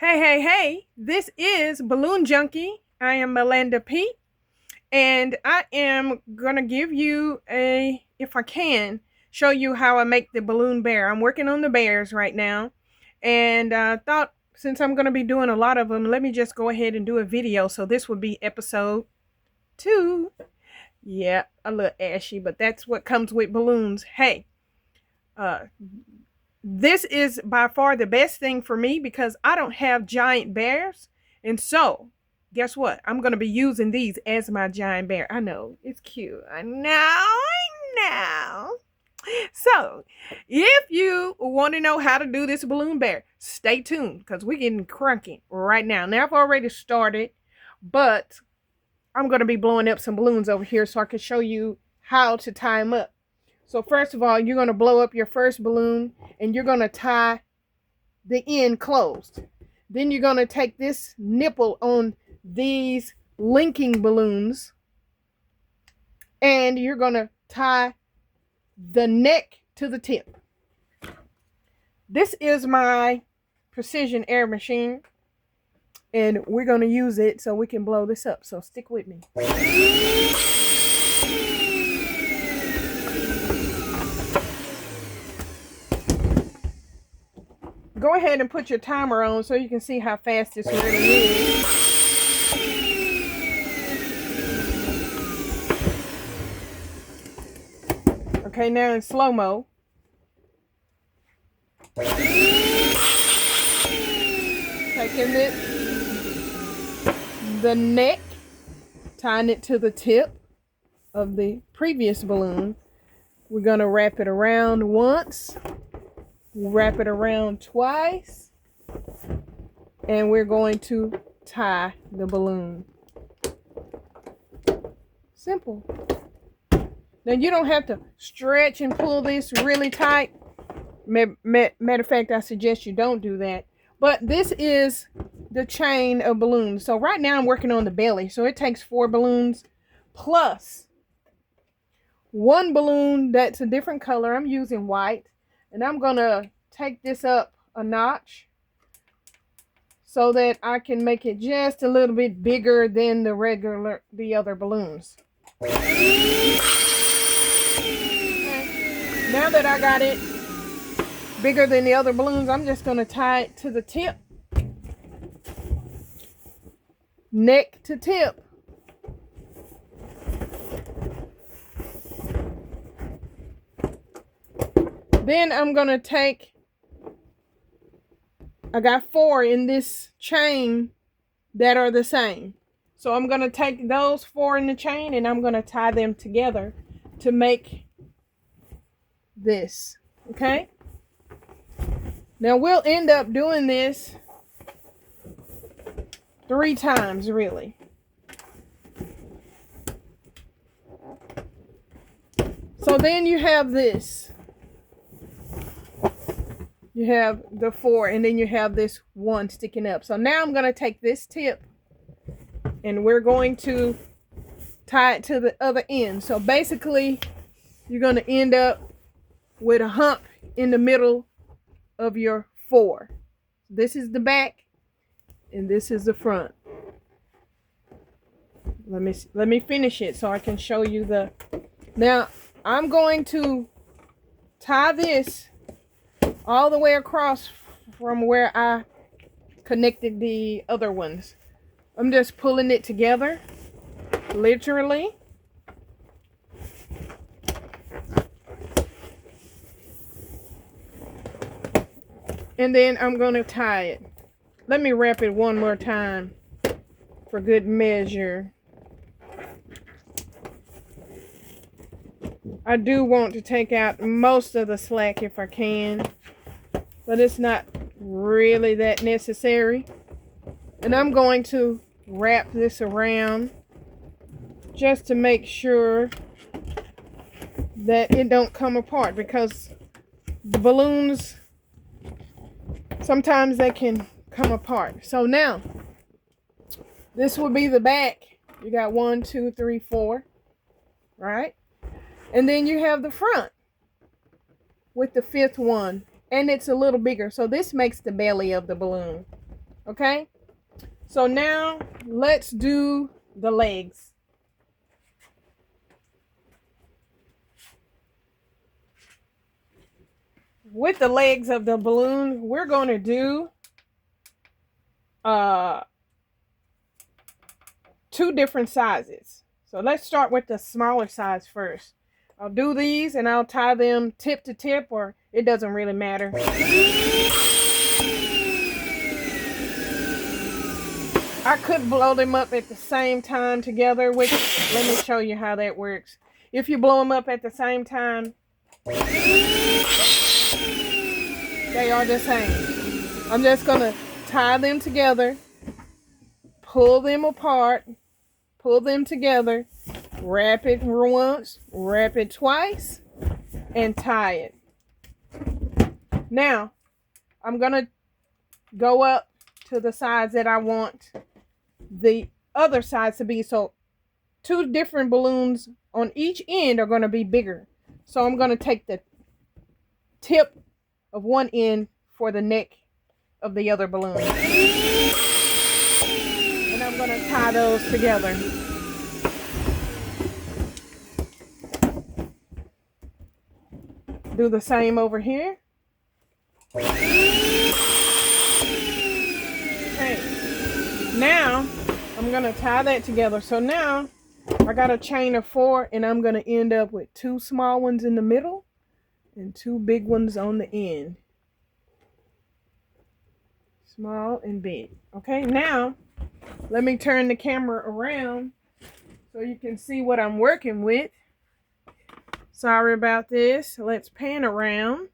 Hey, this is Balloon Junkie. I am Melinda P. And I am going to give you if I can, show you how I make the balloon bear. I'm working on the bears right now. And I thought since I'm going to be doing a lot of them, let me just go ahead and do a video. So this would be episode 2. Yeah, a little ashy, but that's what comes with balloons. Hey, uh, this is by far the best thing for me because I don't have giant bears. And so, guess what? I'm going to be using these as my giant bear. I know, it's cute. I know. So, if you want to know how to do this balloon bear, stay tuned because we're getting crunky right now. Now, I've already started, but I'm going to be blowing up some balloons over here so I can show you how to tie them up. So first of all, you're going to blow up your first balloon and you're going to tie the end closed. Then you're going to take this nipple on these linking balloons and you're going to tie the neck to the tip. This is my precision air machine and we're going to use it so we can blow this up. So stick with me. Go ahead and put your timer on so you can see how fast this really is. Okay, now in slow-mo. Taking the neck, tying it to the tip of the previous balloon. We're going to wrap it around once. Wrap it around twice and we're going to tie the balloon. Simple. Now you don't have to stretch and pull this really tight. Matter of fact, I suggest you don't do that. But this is the chain of balloons. So right now I'm working on the belly. So it takes 4 balloons plus 1 balloon that's a different color. I'm using white. And I'm going to take this up a notch so that I can make it just a little bit bigger than the other balloons. Okay. Now that I got it bigger than the other balloons, I'm just going to tie it to the tip. Neck to tip. Then I'm going to take, I got 4 in this chain that are the same. So I'm going to take those 4 in the chain and I'm going to tie them together to make this. Okay? Now we'll end up doing this 3 times really. So then you have this. You have the 4 and then you have this 1 sticking up. So now I'm going to take this tip and we're going to tie it to the other end. So basically you're going to end up with a hump in the middle of your 4. This is the back and this is the front. Let me finish it so I can show you the. Now I'm going to tie this all the way across from where I connected the other ones. I'm just pulling it together, literally. And then I'm going to tie it. Let me wrap it one more time for good measure. I do want to take out most of the slack if I can, but it's not really that necessary. And I'm going to wrap this around just to make sure that it don't come apart, because the balloons, sometimes they can come apart. So now, this will be the back. You got 1, 2, 3, 4, right? And then you have the front with the 5th one. And it's a little bigger. So this makes the belly of the balloon. Okay, so now let's do the legs. With the legs of the balloon, we're going to do uh, 2 different sizes. So let's start with the smaller size first. I'll do these and I'll tie them tip to tip, or it doesn't really matter. I could blow them up at the same time together, which, let me show you how that works. If you blow them up at the same time, they are the same. I'm just going to tie them together, pull them apart, pull them together, wrap it once, wrap it twice, and tie it. Now, I'm going to go up to the sides that I want the other sides to be. So 2 different balloons on each end are going to be bigger. So I'm going to take the tip of one end for the neck of the other balloon. And I'm going to tie those together. Do the same over here. Okay. Now I'm going to tie that together. So now I got a chain of 4, and I'm going to end up with 2 small ones in the middle and 2 big ones on the end. Small and big. Okay, now let me turn the camera around so you can see what I'm working with. Sorry about this. Let's pan around.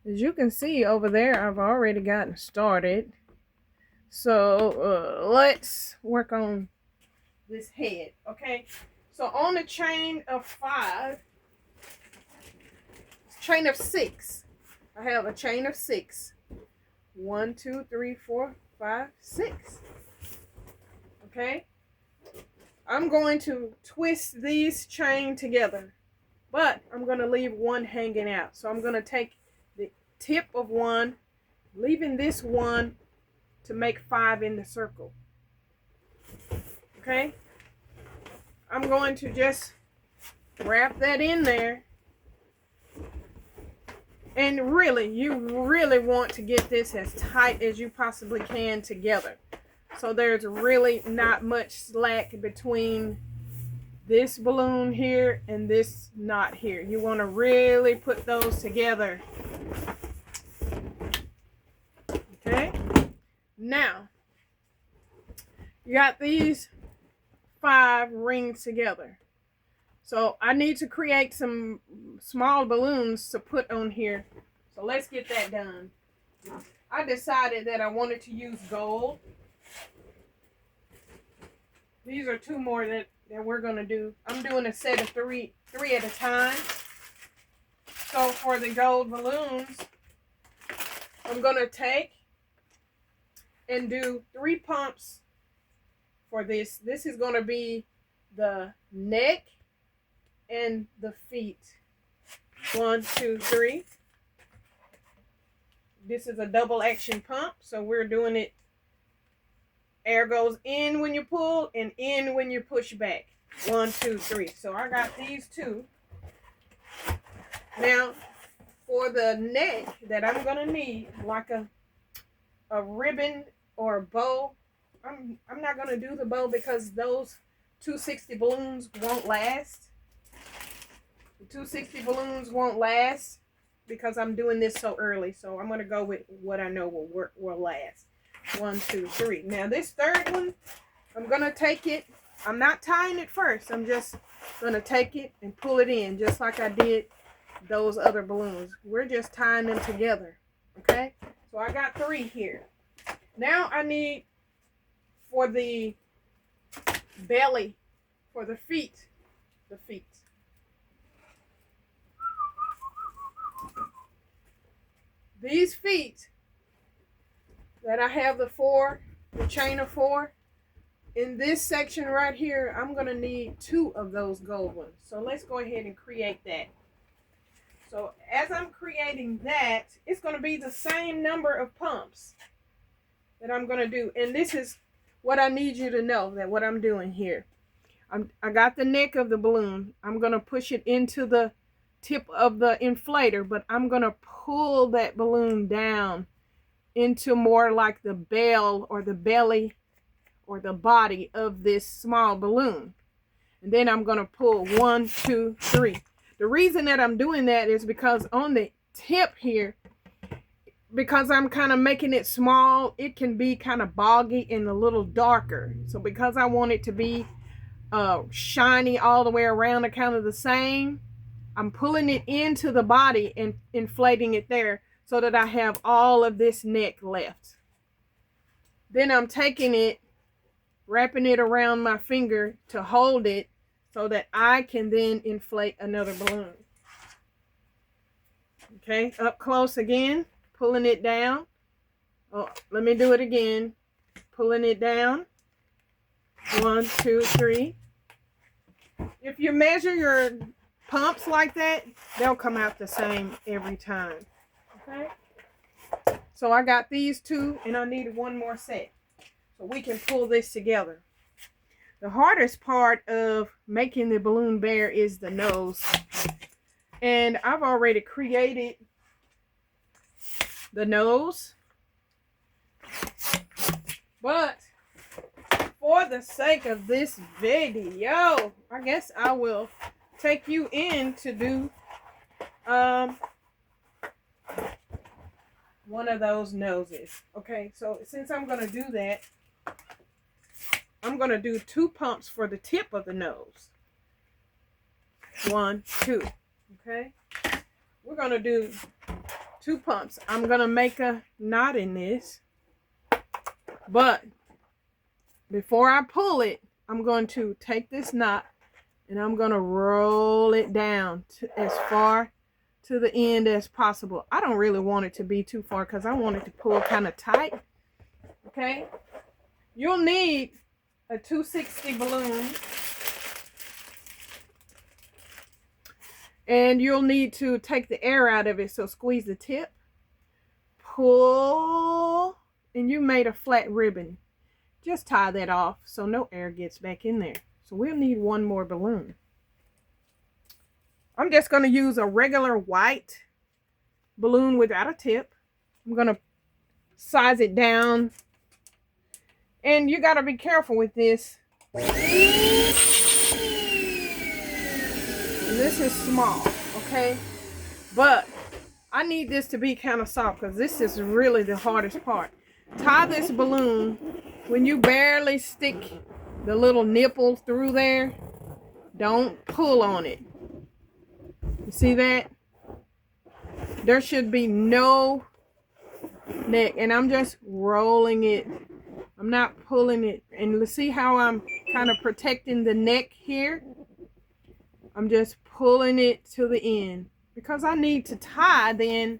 As you can see over there, I've already gotten started. So let's work on this head. Okay, so on the chain of 5, chain of 6, I have a chain of 6. 1, 2, 3, 4, 5, 6. Okay, I'm going to twist these chain together, but I'm going to leave one hanging out. So I'm going to take the tip of one, leaving this one to make 5 in the circle. Okay, I'm going to just wrap that in there. And really, you really want to get this as tight as you possibly can together. So there's really not much slack between this balloon here and this knot here. You want to really put those together. Okay. Now, you got these 5 rings together. So I need to create some small balloons to put on here. So let's get that done. I decided that I wanted to use gold. These are 2 more that we're going to do. I'm doing a set of 3 at a time. So for the gold balloons, I'm going to take and do 3 pumps for this. This is going to be the neck and the feet. 1, 2, 3. This is a double action pump, so we're doing it. Air goes in when you pull and in when you push back. 1, 2, 3. So I got these 2. Now for the neck that I'm gonna need, like a ribbon or a bow. I'm not gonna do the bow because those 260 balloons won't last. The 260 balloons won't last because I'm doing this so early. So I'm going to go with what I know will last. 1, 2, 3. Now this third one, I'm going to take it. I'm not tying it first. I'm just going to take it and pull it in just like I did those other balloons. We're just tying them together. Okay? So I got 3 here. Now I need for the belly, for the feet. These feet that I have the chain of 4, in this section right here, I'm going to need 2 of those gold ones. So let's go ahead and create that. So as I'm creating that, it's going to be the same number of pumps. that I'm going to do. And this is what I need you to know, that what I'm doing here. I got the neck of the balloon. I'm going to push it into the tip of the inflator, but I'm going to pull that balloon down into more like the bell or the belly or the body of this small balloon. And then I'm going to pull 1, 2, 3. The reason that I'm doing that is because on the tip here, because I'm kind of making it small, it can be kind of boggy and a little darker. So because I want it to be shiny all the way around the kind of the same, I'm pulling it into the body and inflating it there so that I have all of this neck left. Then I'm taking it, wrapping it around my finger to hold it so that I can then inflate another balloon. Okay, up close again, pulling it down. Oh, let me do it again. Pulling it down. 1, 2, 3. If you measure your pumps like that, they'll come out the same every time. Okay? So I got these two and I need one more set. So we can pull this together. The hardest part of making the balloon bear is the nose. And I've already created the nose. But for the sake of this video, I guess I will take you in to do one of those noses. Okay, so since I'm going to do that, I'm going to do 2 pumps for the tip of the nose. 1, 2. Okay, we're going to do 2 pumps. I'm going to make a knot in this, but before I pull it, I'm going to take this knot and I'm going to roll it down to as far to the end as possible. I don't really want it to be too far because I want it to pull kind of tight. Okay, you'll need a 260 balloon, and you'll need to take the air out of it. So squeeze the tip, pull, and you made a flat ribbon. Just tie that off so no air gets back in there. So we'll need one more balloon. I'm just going to use a regular white balloon without a tip. I'm going to size it down. And you got to be careful with this. This is small, okay? But I need this to be kind of soft because this is really the hardest part. Tie this balloon when you barely stick the little nipple through there. Don't pull on it. You see that? There should be no neck, and I'm just rolling it. I'm not pulling it. And let's see how I'm kind of protecting the neck here. I'm just pulling it to the end because I need to tie then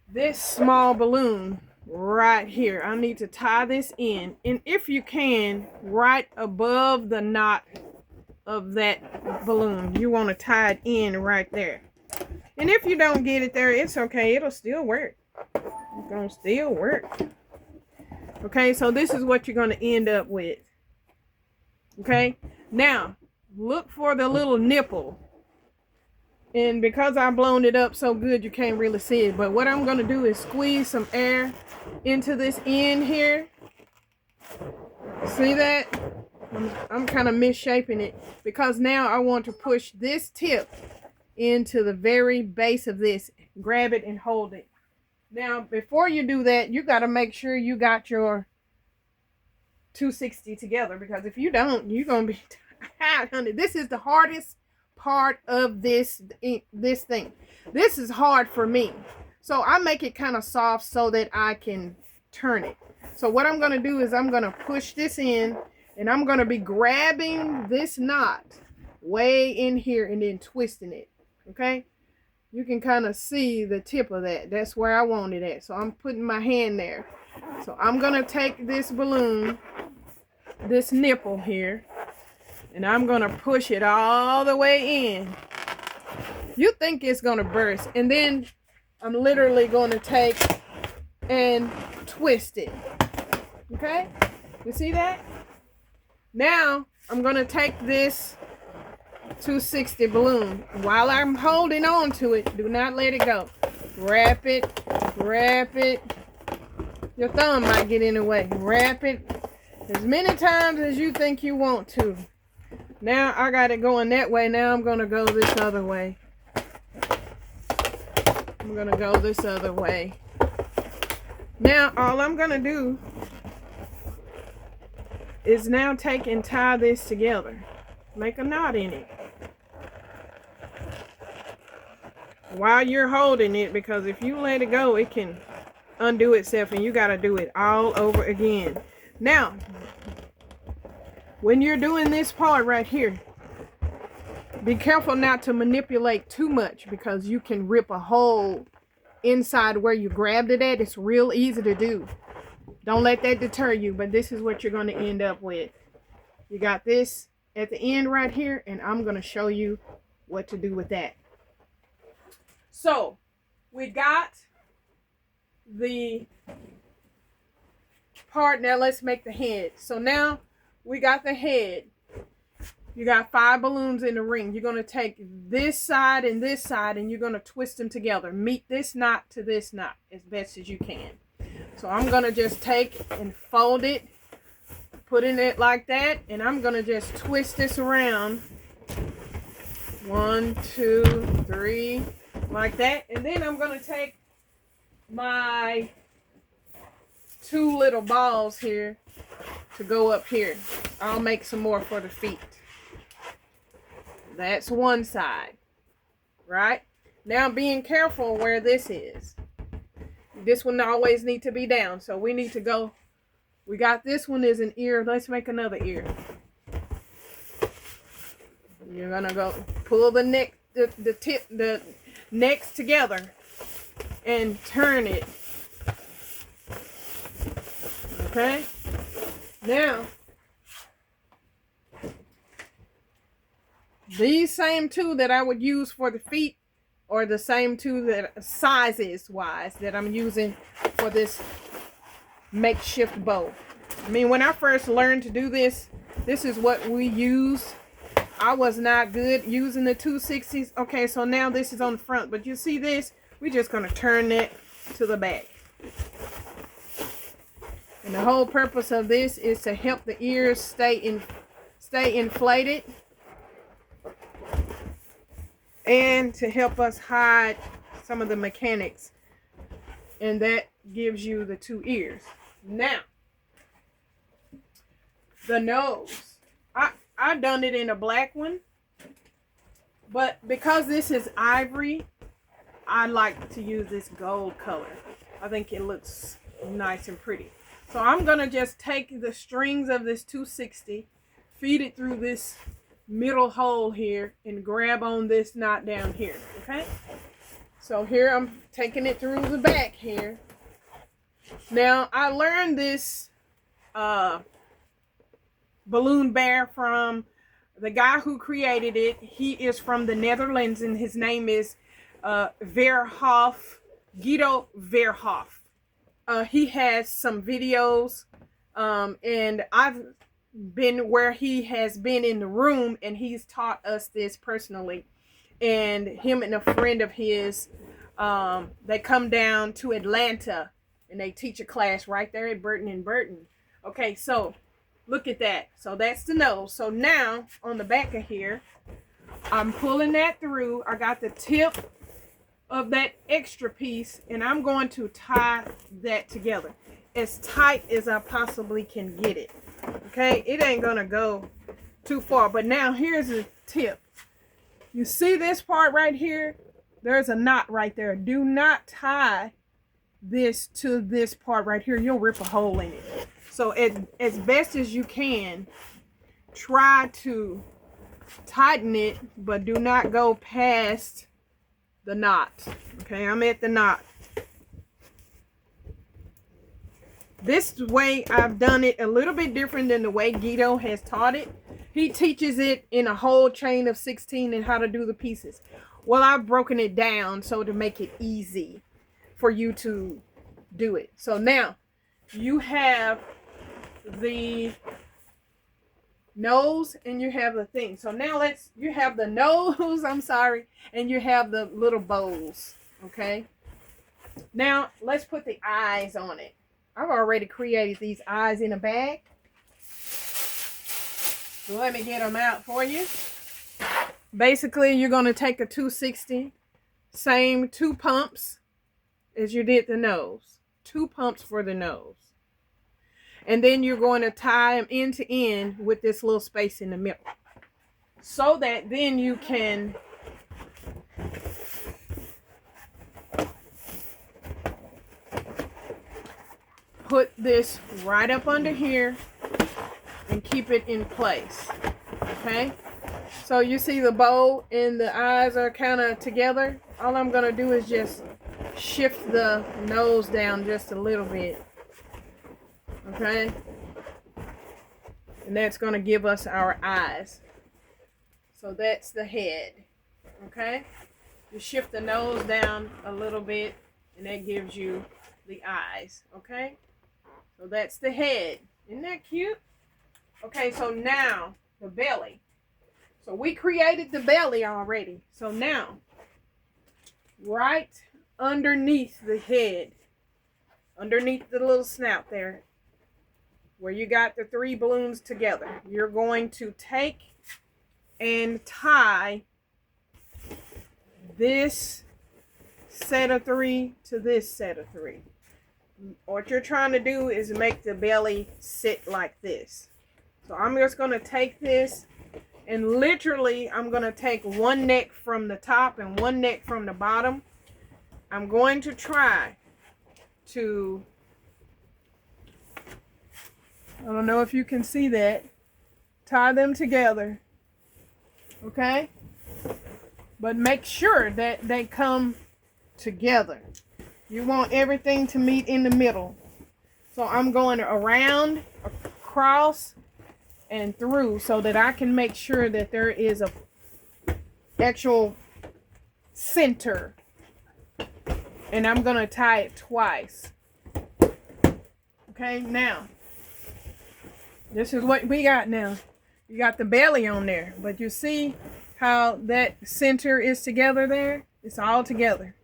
this small balloon right here. I need to tie this in, and if you can, right above the knot of that balloon, you want to tie it in right there. And if you don't get it there, it's okay. It'll still work. It's gonna still work. Okay, so this is what you're going to end up with. Okay, now look for the little nipple. And because I've blown it up so good, you can't really see it. But what I'm going to do is squeeze some air into this end here. See that? I'm kind of misshaping it because now I want to push this tip into the very base of this. Grab it and hold it. Now, before you do that, you got to make sure you got your 260 together, because if you don't, you're going to be tired, honey. This is the hardest part of this thing. This is hard for me. So I make it kind of soft so that I can turn it. So what I'm going to do is I'm going to push this in, and I'm going to be grabbing this knot way in here and then twisting it. Okay? You can kind of see the tip of that. That's where I want it at. So I'm putting my hand there. So I'm going to take this balloon, this nipple here, and I'm going to push it all the way in. You think it's going to burst. And then I'm literally going to take and twist it. Okay? You see that? Now, I'm going to take this 260 balloon. While I'm holding on to it, do not let it go. Wrap it. Your thumb might get in the way. Wrap it as many times as you think you want to. Now I got it going that way. Now I'm going to go this other way. I'm going to go this other way. Now all I'm going to do is now take and tie this together. Make a knot in it. While you're holding it, because if you let it go, it can undo itself and you got to do it all over again. Now, when you're doing this part right here, be careful not to manipulate too much because you can rip a hole inside where you grabbed it at. It's real easy to do. Don't let that deter you, but this is what you're going to end up with. You got this at the end right here, and I'm going to show you what to do with that. So, we got the part. Now let's make the head. So now we got the head. You got 5 balloons in the ring. You're going to take this side, and you're going to twist them together. Meet this knot to this knot as best as you can. So I'm going to just take and fold it, put in it like that, and I'm going to just twist this around. 1, 2, 3, like that. And then I'm going to take my 2 little balls here to go up here. I'll make some more for the feet. That's one side, right? Now being careful where this is. This one always need to be down. So we need to go. We got this one is an ear. Let's make another ear. You're gonna go pull the neck, the necks together, and turn it. Okay. Now, these same 2 that I would use for the feet, or the same 2 that sizes wise that I'm using for this makeshift bow. I mean, when I first learned to do this, this is what we use. I was not good using the 260s. Okay, so now this is on the front, but you see this? We're just going to turn that to the back. And the whole purpose of this is to help the ears stay inflated, and to help us hide some of the mechanics. And that gives you the 2 ears. Now, the nose. I done it in a black one, but because this is ivory, I like to use this gold color. I think it looks nice and pretty. So I'm going to just take the strings of this 260, feed it through this middle hole here, and grab on this knot down here. Okay, so here I'm taking it through the back here. Now I learned this balloon bear from the guy who created it. He is from the Netherlands, and his name is Guido Verhoef. He has some videos, and I've been where he has been in the room, and he's taught us this personally. And him and a friend of his, they come down to Atlanta and they teach a class right there at Burton and Burton. Okay, so look at that. So that's the nose. So now on the back of here, I'm pulling that through. I got the tip of that extra piece, and I'm going to tie that together as tight as I possibly can get it. Okay, it ain't gonna go too far, but now here's a tip. You see this part right here? There's a knot right there. Do not tie this to this part right here. You'll rip a hole in it. So as best as you can, try to tighten it, but do not go past the knot. Okay, I'm at the knot. This way I've done it a little bit different than the way Guido has taught it. He teaches it in a whole chain of 16 and how to do the pieces. Well, I've broken it down so to make it easy for you to do it. So now you have the nose and you have the thing. So now you have the nose, I'm sorry, and you have the little bows, okay? Now let's put the eyes on it. I've already created these eyes in a bag. So let me get them out for you. Basically, you're going to take a 260, same 2 pumps as you did the nose. 2 pumps for the nose. And then you're going to tie them end to end with this little space in the middle. So that then you can put this right up under here and keep it in place. Okay? So you see the bow and the eyes are kind of together. All I'm going to do is just shift the nose down just a little bit. Okay? And that's going to give us our eyes. So that's the head. Okay? You shift the nose down a little bit and that gives you the eyes. Okay? So that's the head. Isn't that cute? Okay, so now the belly. So we created the belly already. So now, right underneath the head, underneath the little snout there, where you got the 3 balloons together, you're going to take and tie this set of 3 to this set of 3. What you're trying to do is make the belly sit like this. So I'm just going to take this and literally I'm going to take 1 neck from the top and 1 neck from the bottom. I'm going to try to, I don't know if you can see that, tie them together. Okay? But make sure that they come together. You want everything to meet in the middle. So I'm going around, across, and through so that I can make sure that there is a actual center. And I'm going to tie it twice. Okay, now, this is what we got now. You got the belly on there, but you see how that center is together there? It's all together.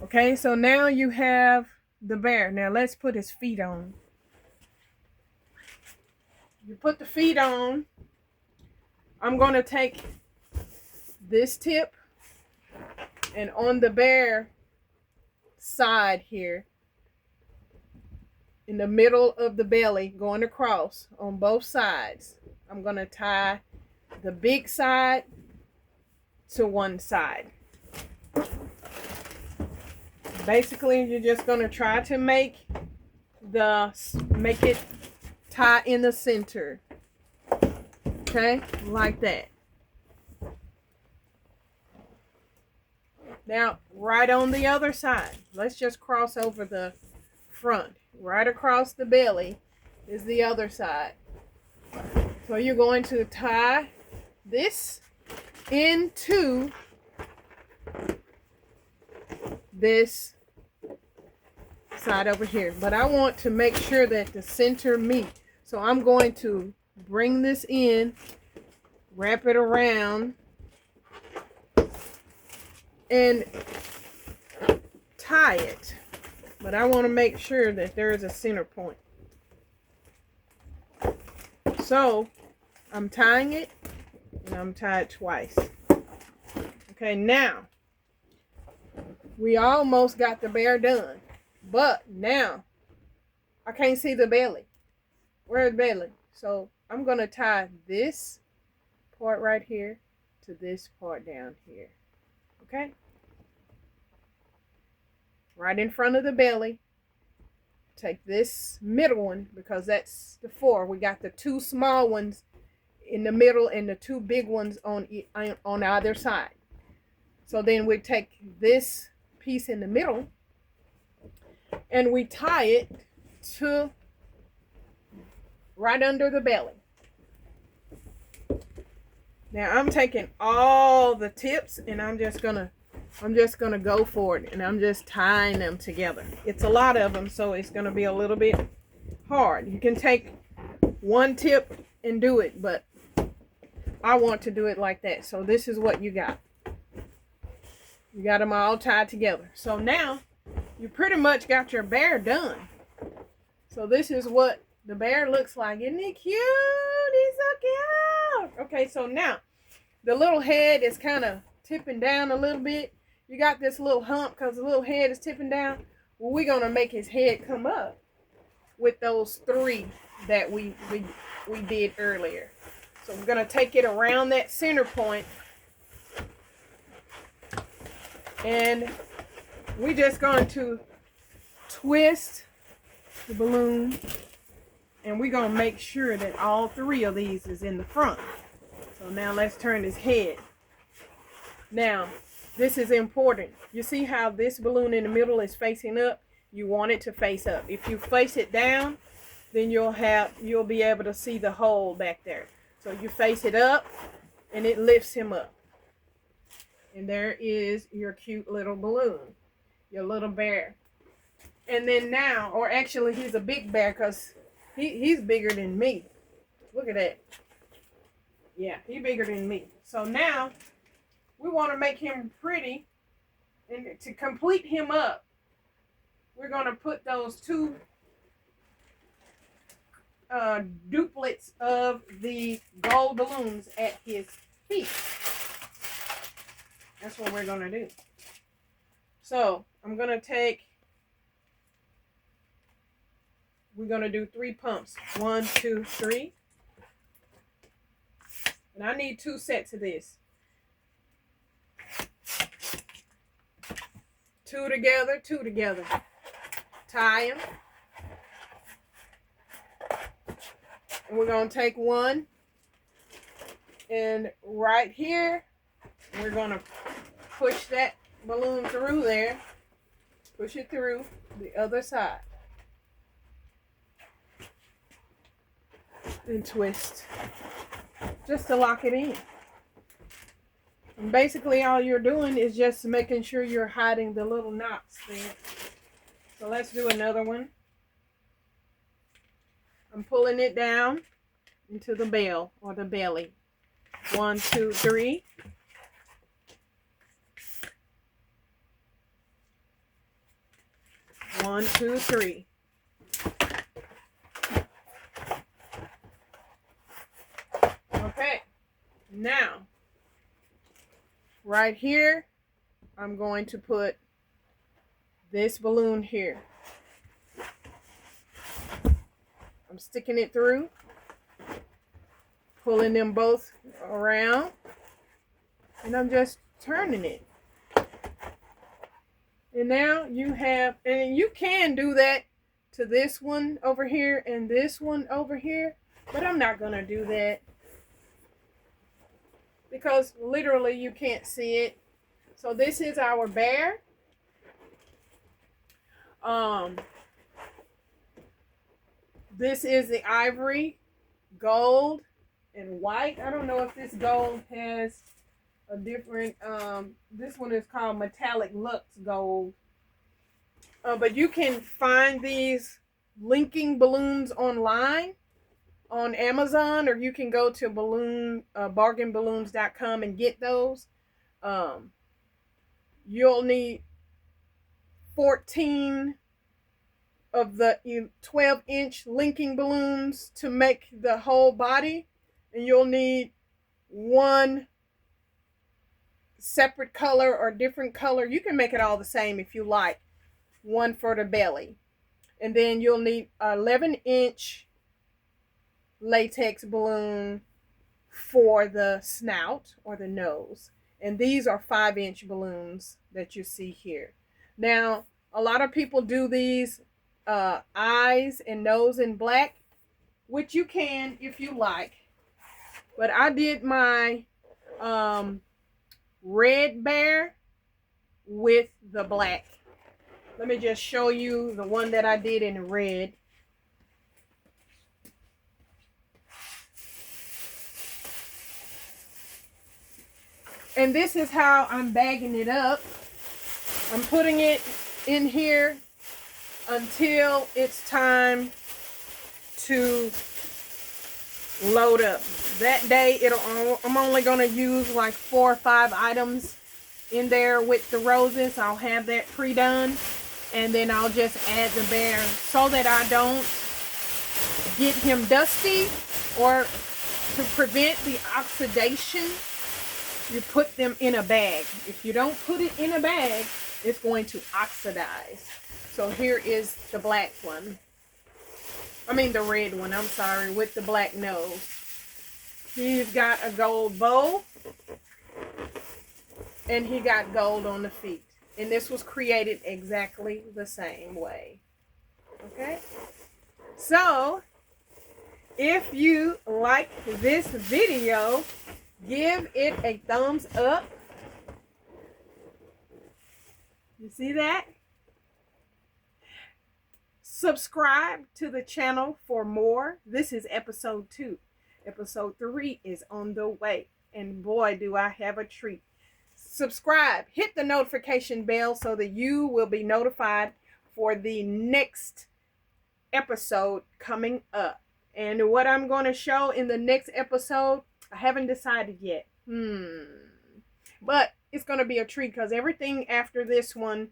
Okay, so now you have the bear. Now let's put his feet on. You put the feet on. I'm going to take this tip and on the bear side here, in the middle of the belly, going across on both sides, I'm going to tie the big side to one side. Basically, you're just going to try to make it tie in the center. Okay, like that. Now, right on the other side, let's just cross over the front. Right across the belly is the other side. So you're going to tie this into this side over here. But I want to make sure that the center meet. So I'm going to bring this in, wrap it around, and tie it. But I want to make sure that there is a center point. So I'm tying it, and I'm tied twice. Okay, now we almost got the bear done. But now I can't see the belly. Where's the belly? So I'm going to tie this part right here to this part down here. Okay? Right in front of the belly. Take this middle one because that's the 4. We got the 2 small ones in the middle and the 2 big ones on either side. So then we take this piece in the middle and we tie it to right under the belly. Now I'm taking all the tips and I'm just going to I'm just going to go for it, and I'm just tying them together. It's a lot of them, so it's going to be a little bit hard. You can take one tip and do it, but I want to do it like that. So this is what you got. You got them all tied together. So now you pretty much got your bear done. So this is what the bear looks like. Isn't he cute? He's so cute. Okay, so now the little head is kind of tipping down a little bit. You got this little hump because the little head is tipping down. Well, we're going to make his head come up with those 3 that we did earlier. So we're going to take it around that center point. And we're just going to twist the balloon. And we're going to make sure that all 3 of these is in the front. So now let's turn his head. Now, this is important. You see how this balloon in the middle is facing up? You want it to face up. If you face it down, then you'll be able to see the hole back there. So you face it up and it lifts him up. And there is your cute little balloon, your little bear. And then now, or actually he's a big bear because he's bigger than me. Look at that. Yeah, he's bigger than me. So now we want to make him pretty, and to complete him up, we're going to put those 2 duplets of the gold balloons at his feet. That's what we're going to do. So I'm going to we're going to do 3 pumps. 1, 2, 3. And I need 2 sets of this. 2 together, 2 together. Tie them. And we're going to take 1. And right here, we're going to push that balloon through there. Push it through the other side. And twist. Just to lock it in. And basically all you're doing is just making sure you're hiding the little knots there. So let's do another one. I'm pulling it down into the bell or the belly. 1, 2, 3. One, two, three. Okay. Now, right here, I'm going to put this balloon here. I'm sticking it through, pulling them both around, and I'm just turning it. And now you have, and you can do that to this one over here and this one over here, but I'm not going to do that because literally you can't see it. So this is our bear. This is the ivory, gold, and white. I don't know if this gold has a different, this one is called metallic Lux gold. But you can find these linking balloons online on Amazon, or you can go to bargainballoons.com and get those. You'll need 14 of the 12-inch linking balloons to make the whole body, and you'll need one separate color or different color. You can make it all the same if you like. One for the belly, and then you'll need 11-inch latex balloon for the snout or the nose, and these are 5-inch balloons that you see here. Now, a lot of people do these eyes and nose in black, which you can if you like, but I did my red bear with the black. Let me just show you the one that I did in red. And this is how I'm bagging it up. I'm putting it in here until it's time to load up. That day, I'm only going to use like 4 or 5 items in there with the roses. I'll have that pre-done, and then I'll just add the bear so that I don't get him dusty, or to prevent the oxidation. You put them in a bag. If you don't put it in a bag, it's going to oxidize. So here is the black one. I mean the red one, I'm sorry, with the black nose. He's got a gold bow, and he got gold on the feet. And this was created exactly the same way. Okay? So, if you like this video, give it a thumbs up. You see that? Subscribe to the channel for more. This is episode 2. Episode 3 is on the way. And boy, do I have a treat. Subscribe. Hit the notification bell so that you will be notified for the next episode coming up. And what I'm going to show in the next episode, I haven't decided yet. But it's going to be a treat, because everything after this one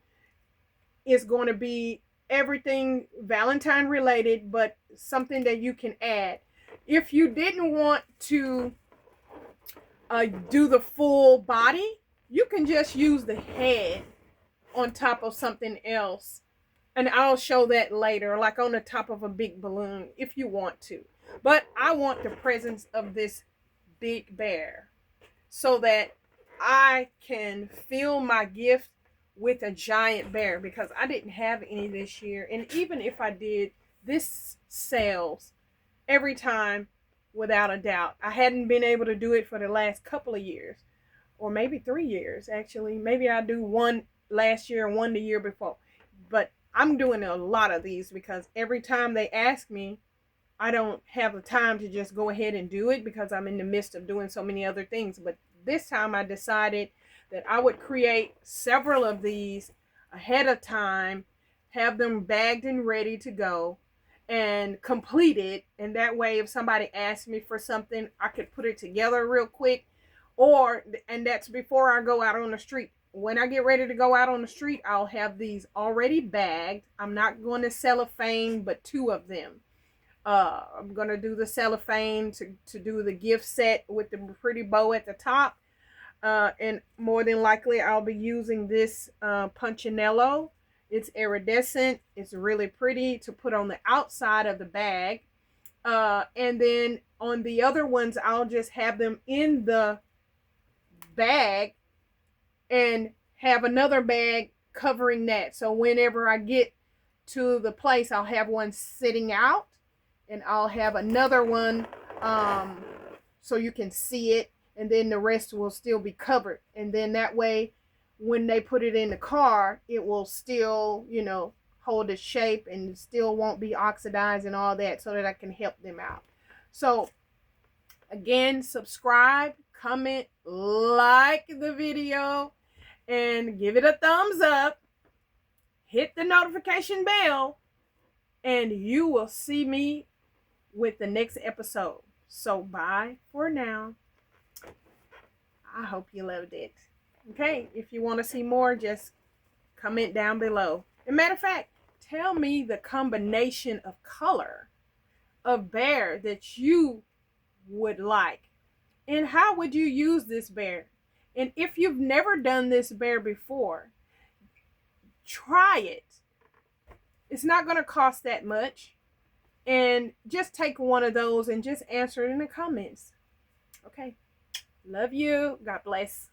is going to be everything Valentine related, but something that you can add. If you didn't want to do the full body, you can just use the head on top of something else. And I'll show that later, like on the top of a big balloon, if you want to. But I want the presence of this big bear so that I can fill my gift with a giant bear, because I didn't have any this year. And even if I did, this sells every time without a doubt. I hadn't been able to do it for the last couple of years, or maybe 3 years actually. Maybe I do one last year and one the year before. But I'm doing a lot of these because every time they ask me, I don't have the time to just go ahead and do it because I'm in the midst of doing so many other things. But this time I decided that I would create several of these ahead of time, have them bagged and ready to go, and complete it. And that way, if somebody asks me for something, I could put it together real quick. And that's before I go out on the street. When I get ready to go out on the street, I'll have these already bagged. I'm not going to cellophane, but 2 of them. I'm going to do the cellophane to do the gift set with the pretty bow at the top. And more than likely, I'll be using this punchinello. It's iridescent. It's really pretty to put on the outside of the bag. And then on the other ones, I'll just have them in the bag and have another bag covering that. So whenever I get to the place, I'll have one sitting out, and I'll have another one so you can see it, and then the rest will still be covered. And then that way, when they put it in the car, it will still, hold its shape and still won't be oxidized and all that, so that I can help them out. So again, subscribe, comment, like the video, and give it a thumbs up. Hit the notification bell, and you will see me with the next episode. So bye for now. I hope you loved it. Okay, if you want to see more, just comment down below. As a matter of fact, tell me the combination of color of bear that you would like. And how would you use this bear? And if you've never done this bear before, try it. It's not going to cost that much. And just take one of those and just answer it in the comments. Okay. Love you. God bless.